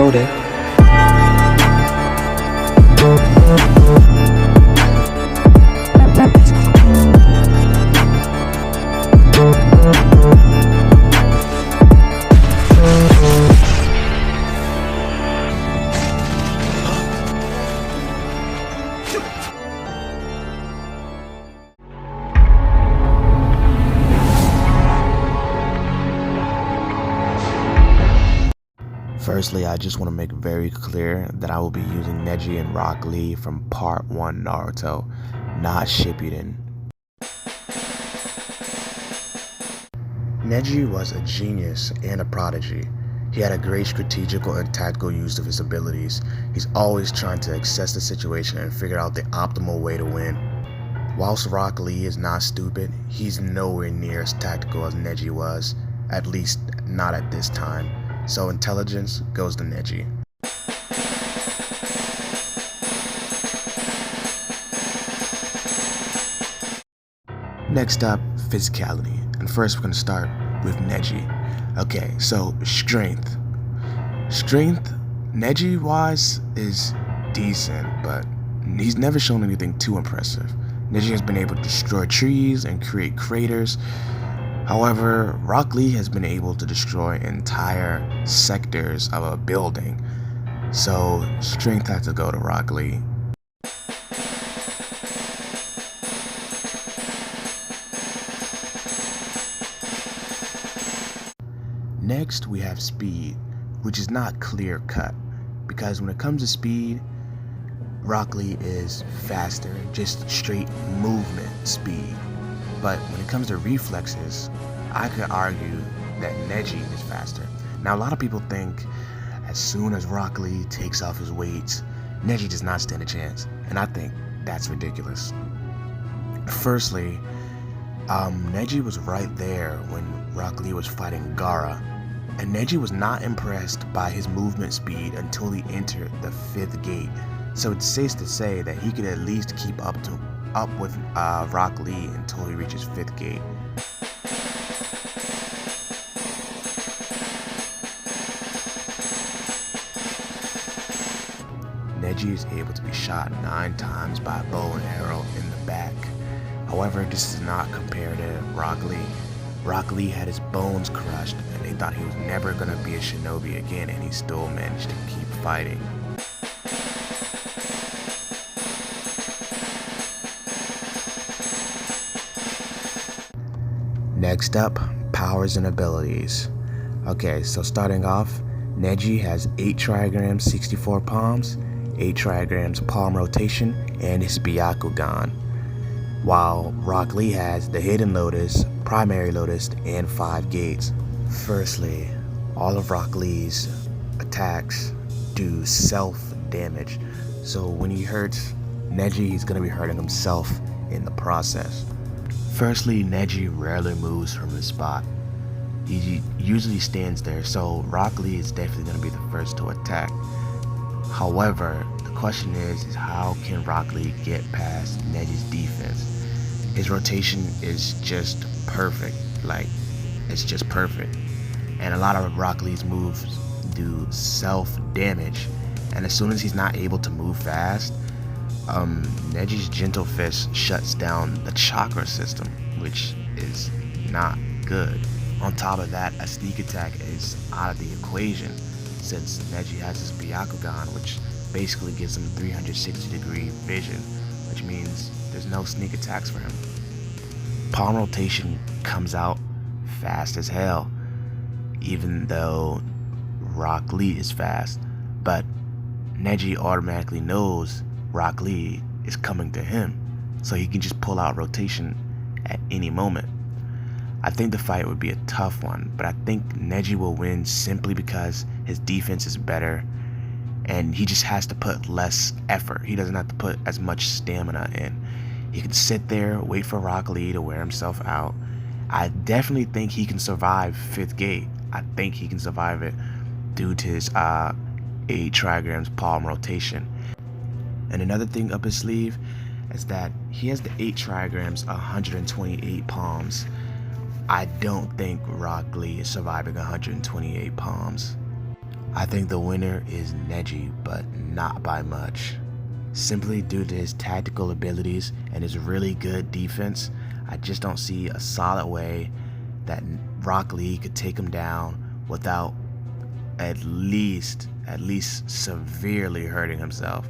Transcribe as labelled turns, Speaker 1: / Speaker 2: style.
Speaker 1: loaded.
Speaker 2: Firstly, I just want to make very clear that I will be using Neji and Rock Lee from Part 1 Naruto, not Shippuden. Neji was a genius and a prodigy. He had a great strategical and tactical use of his abilities. He's always trying to assess the situation and figure out the optimal way to win. Whilst Rock Lee is not stupid, he's nowhere near as tactical as Neji was, at least not at this time. So intelligence goes to Neji. Next up, physicality. And first we're going to start with Neji. Okay, so strength. Strength, Neji-wise, is decent, but he's never shown anything too impressive. Neji has been able to destroy trees and create craters. However, Rock Lee has been able to destroy entire sectors of a building, so strength has to go to Rock Lee. Next, we have speed, which is not clear-cut, because when it comes to speed, Rock Lee is faster, just straight movement speed. But when it comes to reflexes, I could argue that Neji is faster. Now, a lot of people think as soon as Rock Lee takes off his weights, Neji does not stand a chance, and I think that's ridiculous. Firstly, Neji was right there when Rock Lee was fighting Gaara, and Neji was not impressed by his movement speed until he entered the 5th gate. So it's safe to say that he could at least keep up with Rock Lee until he reaches 5th gate. Neji is able to be shot 9 times by a bow and arrow in the back. However, this is not compared to Rock Lee. Rock Lee had his bones crushed and they thought he was never going to be a shinobi again, and he still managed to keep fighting. Next up, powers and abilities. Okay, so starting off, Neji has 8 trigrams, 64 palms, 8 trigrams palm rotation, and his Byakugan. While Rock Lee has the Hidden Lotus, Primary Lotus, and 5 gates. Firstly, all of Rock Lee's attacks do self-damage. So when he hurts Neji, he's going to be hurting himself in the process. Firstly, Neji rarely moves from his spot. He usually stands there, so Rock Lee is definitely going to be the first to attack. However, the question is how can Rock Lee get past Neji's defense? His rotation is just perfect, it's just perfect. And a lot of Rock Lee's moves do self-damage, and as soon as he's not able to move fast, Neji's Gentle Fist shuts down the chakra system, which is not good. On top of that, a sneak attack is out of the equation, since Neji has his Byakugan, which basically gives him 360-degree vision, which means there's no sneak attacks for him. Palm rotation comes out fast as hell, even though Rock Lee is fast, but Neji automatically knows Rock Lee is coming to him, so he can just pull out rotation at any moment. I think the fight would be a tough one, but I think Neji will win simply because his defense is better and he just has to put less effort. He doesn't have to put as much stamina in. He can sit there, wait for Rock Lee to wear himself out. I definitely think he can survive 5th gate. I think he can survive it due to his 8 trigrams palm rotation. And another thing up his sleeve is that he has the 8 trigrams, 128 palms. I don't think Rock Lee is surviving 128 palms. I think the winner is Neji, but not by much. Simply due to his tactical abilities and his really good defense, I just don't see a solid way that Rock Lee could take him down without at least severely hurting himself.